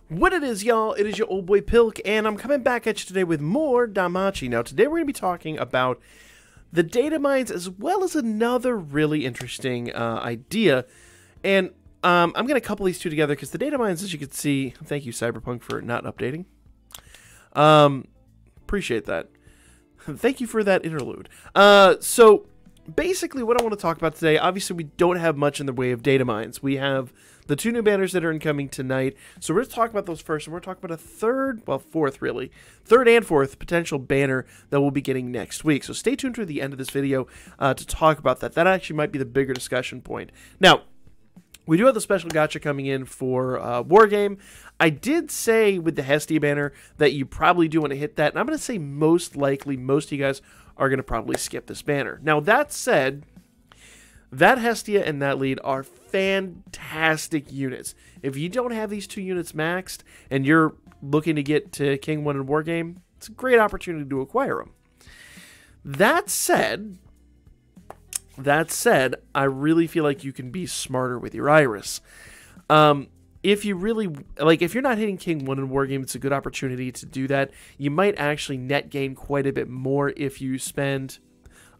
What it is, y'all, it is your old boy Pilk, and I'm coming back at you today with more Damachi. Now, today we're going to be talking about the data mines as well as another really interesting idea. And I'm going to couple these two together because the data mines, as you can see, thank you, Cyberpunk, for not updating. Appreciate that. Thank you for that interlude. So, basically what I want to talk about today, obviously we don't have much in the way of data mines. We have the two new banners that are incoming tonight. So we're going to talk about those first, and we're going to talk about a third and fourth potential banner that we'll be getting next week. So stay tuned to the end of this video to talk about that. That actually might be the bigger discussion point. Now, we do have the special gacha coming in for Wargame. I did say with the Hestia banner that you probably do want to hit that, and I'm going to say most likely most of you guys are going to probably skip this banner. Now, that said, that Hestia and that lead are fantastic units. If you don't have these two units maxed and you're looking to get to King 1 in Wargame, it's a great opportunity to acquire them. That said, I really feel like you can be smarter with your Iris. If you really, if you're not hitting King 1 in Wargame, it's a good opportunity to do that. You might actually net gain quite a bit more if you spend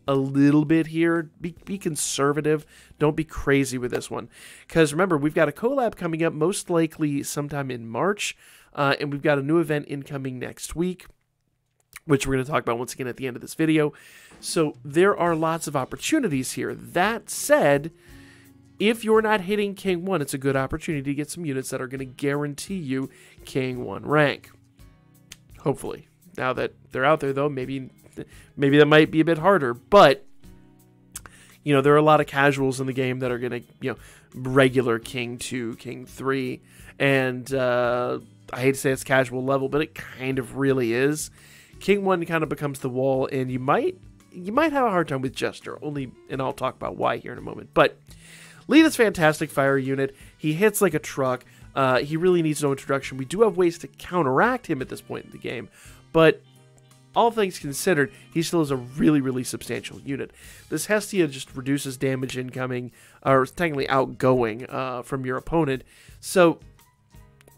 a little bit here. Be conservative. Don't be crazy with this one. Because remember, we've got a collab coming up most likely sometime in March. And we've got a new event incoming next week, which we're going to talk about once again at the end of this video. So there are lots of opportunities here. That said, if you're not hitting King 1, it's a good opportunity to get some units that are going to guarantee you King 1 rank. Hopefully. Now that they're out there, though, maybe that might be a bit harder. But, you know, there are a lot of casuals in the game that are going to, regular King 2, King 3. And I hate to say it's casual level, but it kind of really is. King 1 kind of becomes the wall, and you might have a hard time with Jester. And I'll talk about why here in a moment. But lead is fantastic fire unit. He hits like a truck. He really needs no introduction. We do have ways to counteract him at this point in the game, but all things considered, he still is a really, really substantial unit. This Hestia just reduces damage incoming, or technically outgoing, from your opponent. So,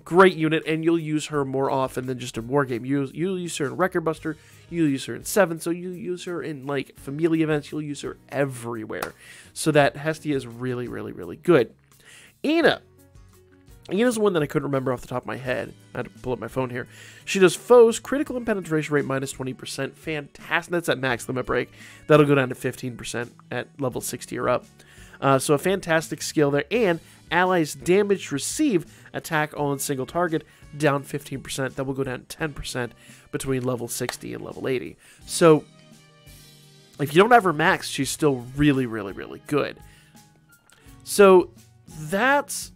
great unit, and you'll use her more often than just in Wargame. You'll use her in Record Buster, you'll use her in 7, so you'll use her in, Familia events, you'll use her everywhere. So that Hestia is really, really, really good. Ina's one that I couldn't remember off the top of my head. I had to pull up my phone here. She does foes, critical and penetration rate minus 20%. Fantastic. That's at max limit break. That'll go down to 15% at level 60 or up. So a fantastic skill there. And allies damage received, attack all in single target, down 15%. That will go down 10% between level 60 and level 80. So if you don't have her max, she's still really, really, really good. So that's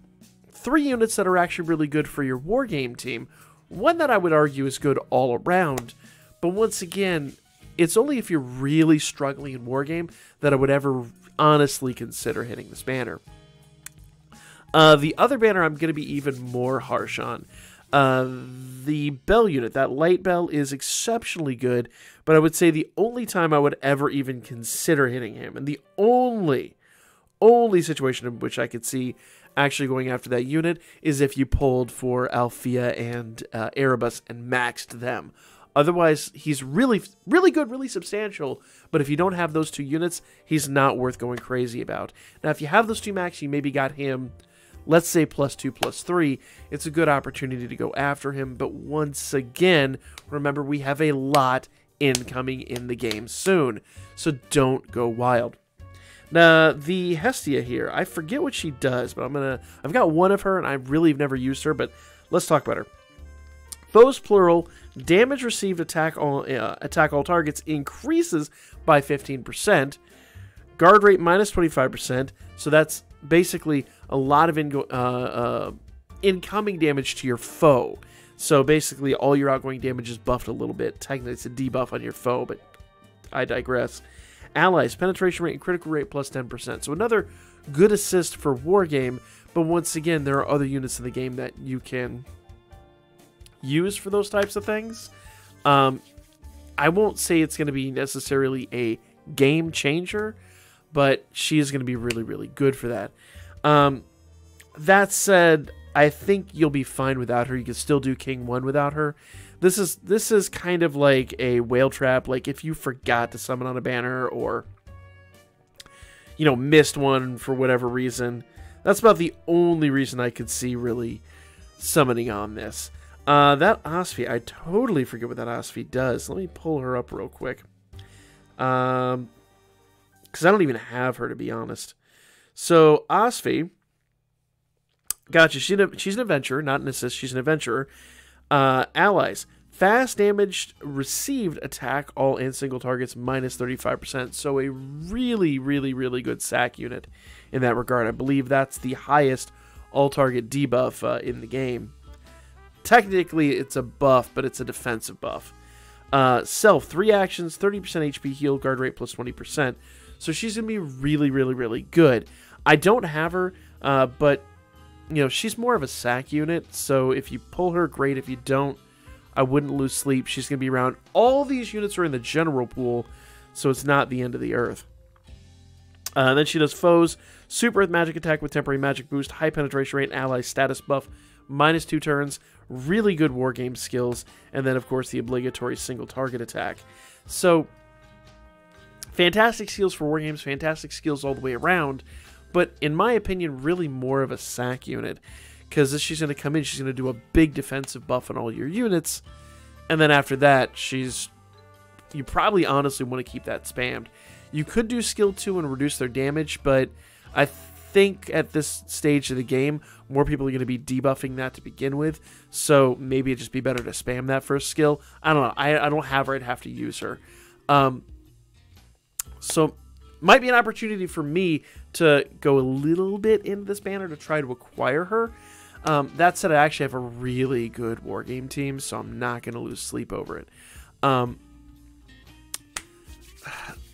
3 units that are actually really good for your Wargame team. One that I would argue is good all around, but once again, it's only if you're really struggling in Wargame that I would ever honestly consider hitting this banner. The other banner I'm going to be even more harsh on. The Bell unit, that Light Bell, is exceptionally good, but I would say the only time I would ever even consider hitting him, and the only situation in which I could see actually going after that unit is if you pulled for Althea and Erebus and maxed them. Otherwise, he's really, really good, really substantial, but if you don't have those 2 units, he's not worth going crazy about. Now, if you have those 2 max, you maybe got him, let's say, +2, +3, it's a good opportunity to go after him, but once again, remember, we have a lot incoming in the game soon, so don't go wild. Now, the Hestia here, I forget what she does, but I've got one of her, and I really have never used her, but let's talk about her. Foes plural, damage received, attack all targets increases by 15%. Guard rate minus 25%, so that's basically a lot of incoming damage to your foe. So basically, all your outgoing damage is buffed a little bit. Technically, it's a debuff on your foe, but I digress. Allies, penetration rate and critical rate plus 10%. So another good assist for Wargame, but once again, there are other units in the game that you can use for those types of things. I won't say it's going to be necessarily a game changer, but she is going to be really, really good for that. That said, I think you'll be fine without her. You can still do King 1 without her. This is kind of like a whale trap. Like if you forgot to summon on a banner or, you know, missed one for whatever reason. That's about the only reason I could see really summoning on this. That Osphie, I totally forget what that Osphie does. Let me pull her up real quick. Because I don't even have her, to be honest. So, Osphie, gotcha, she's an adventurer, not an assist, she's an adventurer. Allies, fast damage received attack all and single targets minus 35%. So a really, really, really good sack unit in that regard. I believe that's the highest all-target debuff in the game. Technically, it's a buff, but it's a defensive buff. Self, 3 actions, 30% HP heal, guard rate plus 20%. So she's going to be really, really, really good. I don't have her, but, you know, she's more of a sack unit. So if you pull her, great. If you don't, I wouldn't lose sleep. She's going to be around. All these units are in the general pool, so it's not the end of the earth. Then she does foes, super earth magic attack with temporary magic boost, high penetration rate, ally status buff, minus 2 turns, really good war game skills, and then of course the obligatory single target attack. So fantastic skills for war games, fantastic skills all the way around, but in my opinion really more of a sack unit, because she's going to come in, she's going to do a big defensive buff on all your units, and then after that you probably honestly want to keep that spammed. You could do skill 2 and reduce their damage, but I think at this stage of the game, more people are going to be debuffing that to begin with, so maybe it'd just be better to spam that first skill. I don't know. I don't have her. I'd have to use her. So might be an opportunity for me to go a little bit into this banner to try to acquire her. That said, I actually have a really good wargame team, so I'm not going to lose sleep over it.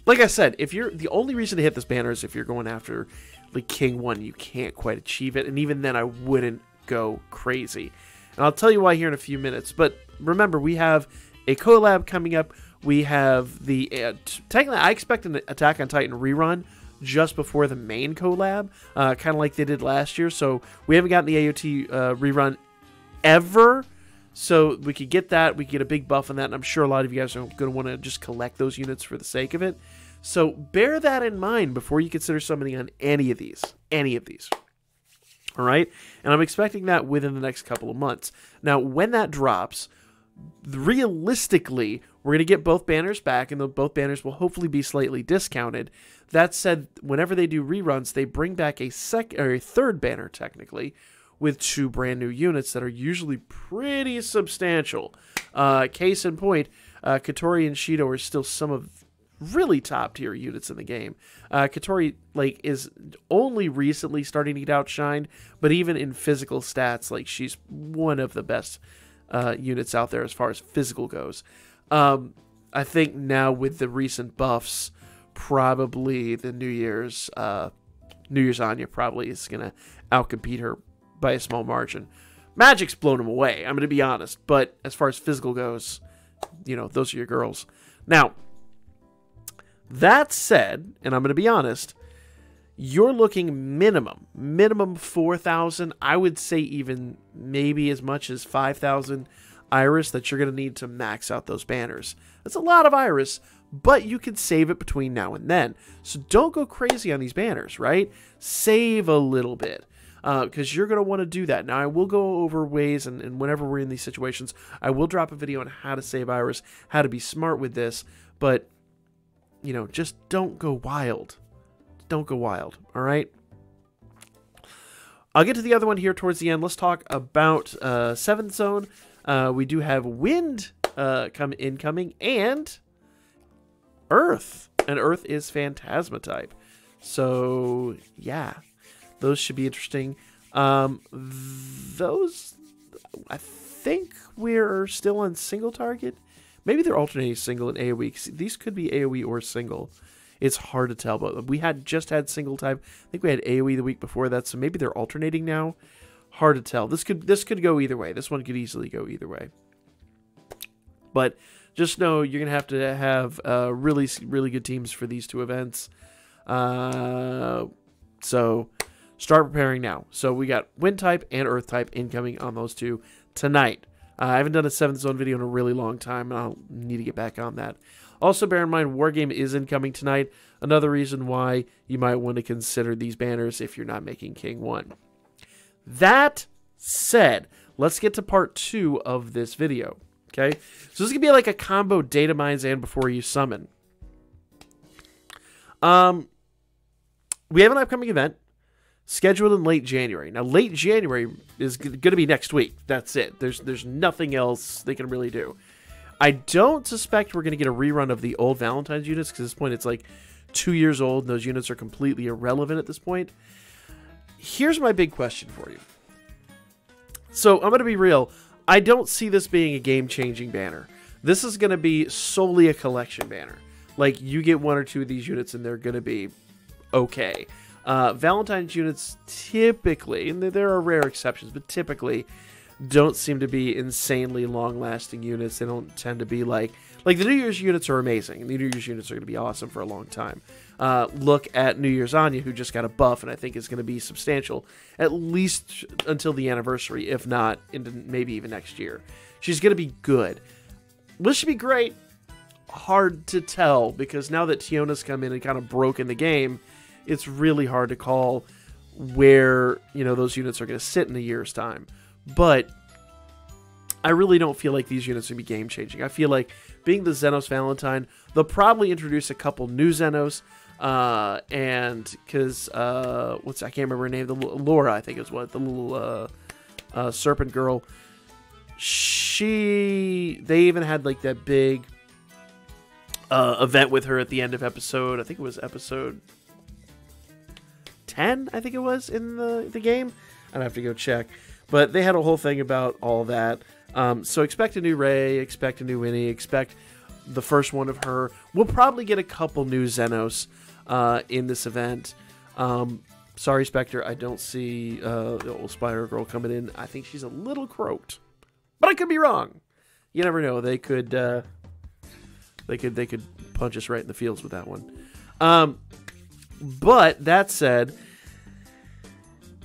Like I said, if you're the only reason to hit this banner is if you're going after like King 1, you can't quite achieve it, and even then I wouldn't go crazy. And I'll tell you why here in a few minutes. But remember, we have a collab coming up. We have the technically I expect an Attack on Titan rerun just before the main collab, kind of like they did last year. So we haven't gotten the AOT rerun ever. So we could get that, we could get a big buff on that, and I'm sure a lot of you guys are going to want to just collect those units for the sake of it. So bear that in mind before you consider summoning on any of these. All right? And I'm expecting that within the next couple of months. Now, when that drops, realistically, we're going to get both banners back, and both banners will hopefully be slightly discounted. That said, whenever they do reruns, they bring back a third banner, technically, with 2 brand new units that are usually pretty substantial. Case in point, Katori and Shido are still some of really top tier units in the game. Katori is only recently starting to get outshined, but even in physical stats, she's one of the best units out there as far as physical goes. I think now with the recent buffs, probably the New Year's Anya probably is gonna outcompete her by a small margin. Magic's blown him away, I'm going to be honest. But as far as physical goes, those are your girls. Now, that said, and I'm going to be honest, you're looking minimum 4,000. I would say even maybe as much as 5,000 Iris that you're going to need to max out those banners. That's a lot of Iris, but you can save it between now and then. So don't go crazy on these banners, right? Save a little bit. Because you're going to want to do that. Now, I will go over ways, and whenever we're in these situations, I will drop a video on how to save Iris, how to be smart with this, but, just don't go wild. Don't go wild, all right? I'll get to the other one here towards the end. Let's talk about 7th Zone. We do have Wind incoming, and Earth. And Earth is Phantasma type. So, yeah. Those should be interesting. Those, I think we're still on single target. Maybe they're alternating single and AoE. These could be AoE or single. It's hard to tell, but we just had single type. I think we had AoE the week before that, so maybe they're alternating now. Hard to tell. This could go either way. This one could easily go either way. But just know you're gonna have really, really good teams for these 2 events. So Start preparing now. So we got Wind type and Earth type incoming on those two tonight. I haven't done a 7th Zone video in a really long time, and I'll need to get back on that. Also, bear in mind, Wargame is incoming tonight. Another reason why you might want to consider these banners if you're not making King 1. That said, let's get to part 2 of this video. Okay? So this is going to be like a combo DATAMINES and Before You Summon. We have an upcoming event scheduled in late January. Now, late January is going to be next week. That's it. There's nothing else they can really do. I don't suspect we're going to get a rerun of the old Valentine's units, because at this point it's like 2 years old, and those units are completely irrelevant at this point. Here's my big question for you. So, I'm going to be real. I don't see this being a game-changing banner. This is going to be solely a collection banner. Like, you get 1 or 2 of these units, and they're going to be okay. Valentine's units typically, and there are rare exceptions, but typically don't seem to be insanely long-lasting units. They don't tend to be like the New Year's units are amazing. The New Year's units are going to be awesome for a long time. Look at New Year's Anya, who just got a buff, and I think is going to be substantial, at least until the anniversary, if not into maybe even next year. She's going to be good. Will she be great? Hard to tell, because now that Tiona's come in and kind of broken the game, it's really hard to call where, you know, those units are going to sit in a year's time. But I really don't feel like these units are going to be game-changing. I feel like, being the Xenos Valentine, they'll probably introduce a couple new Xenos, and because, I can't remember her name, Laura, I think is what, the little serpent girl. They even had like that big event with her at the end of episode, I think it was episode 10, I think it was, in the game. I'd have to go check. But they had a whole thing about all that. So expect a new Rey, expect a new Winnie, expect the first one of her. We'll probably get a couple new Xenos in this event. Sorry, Spectre, I don't see the old Spire girl coming in. I think she's a little croaked. But I could be wrong. You never know. They could punch us right in the fields with that one. But that said,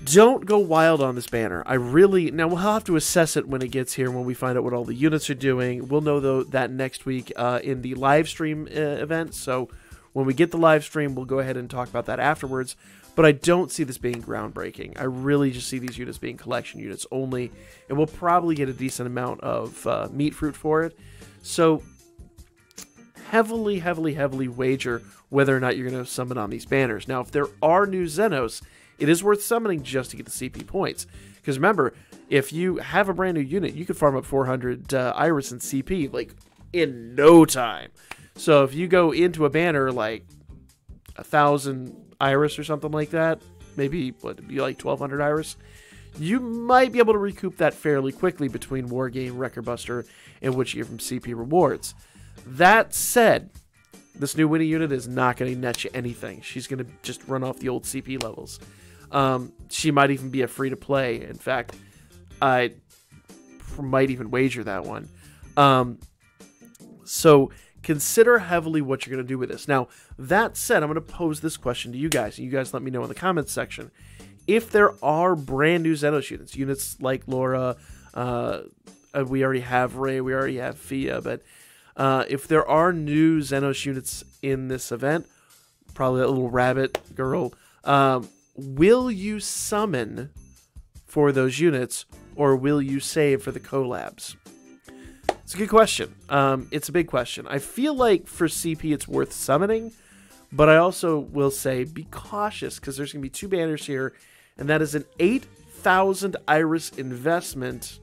don't go wild on this banner. Now we'll have to assess it when it gets here, when we find out what all the units are doing. We'll know though that next week in the live stream event. So when we get the live stream, we'll go ahead and talk about that afterwards. But I don't see this being groundbreaking. I really just see these units being collection units only, and we'll probably get a decent amount of meat fruit for it. So heavily wager whether or not you're going to summon on these banners. Now, if there are new Xenos, it is worth summoning just to get the CP points. Because remember, if you have a brand new unit, you can farm up 400 Iris and CP, like, in no time. So if you go into a banner, like, 1,000 Iris or something like that, maybe, what, it'd be like 1,200 Iris, you might be able to recoup that fairly quickly between Wargame, Record Buster, and what you get from CP rewards. That said, this new Winnie unit is not going to net you anything. She's going to just run off the old CP levels. She might even be a free-to-play. In fact, I might even wager that one. So consider heavily what you're going to do with this. Now, that said, I'm going to pose this question to you guys, and you guys let me know in the comments section. If there are brand new Xenos units like Laura, we already have Rey, we already have Fia, but if there are new Xenos units in this event, probably that little rabbit girl, will you summon for those units, or will you save for the collabs? It's a good question. It's a big question. I feel like for CP it's worth summoning, but I also will say be cautious, because there's going to be 2 banners here, and that is an 8,000 Iris investment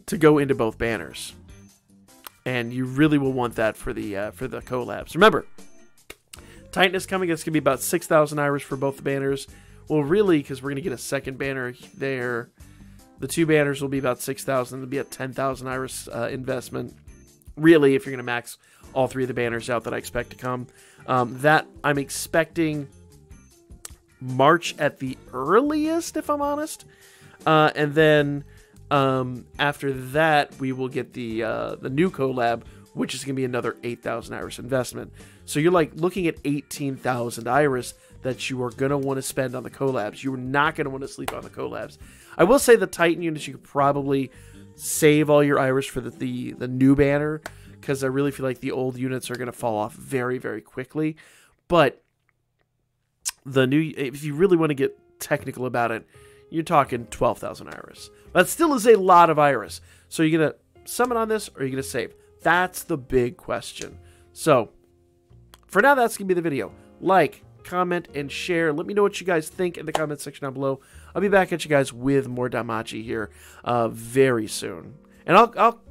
to go into both banners. And you really will want that for the collabs. Remember, Titan is coming. It's going to be about 6,000 Iris for both the banners. Well, really, because we're going to get a second banner there. The 2 banners will be about 6,000. It'll be a 10,000 Iris investment. Really, if you're going to max all 3 of the banners out that I expect to come. That I'm expecting March at the earliest, if I'm honest. And then after that, we will get the new collab, which is going to be another 8,000 Iris investment. So you're like looking at 18,000 Iris. that you are going to want to spend on the collabs. You're not going to want to sleep on the collabs. I will say the Titan units, you could probably save all your iris for the new banner, because I really feel like the old units are going to fall off very, very quickly. But the new, if you really want to get technical about it, you're talking 12,000 iris. That still is a lot of iris. So you're going to summon on this, or are you going to save? That's the big question. So for now, that's going to be the video. Like, comment, and share. Let me know what you guys think in the comment section down below. I'll be back at you guys with more Danmachi here very soon. And I'll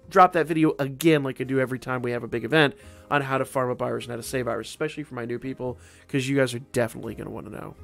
drop that video again like I do every time we have a big event on how to farm up iris and how to save iris, especially for my new people, because you guys are definitely going to want to know.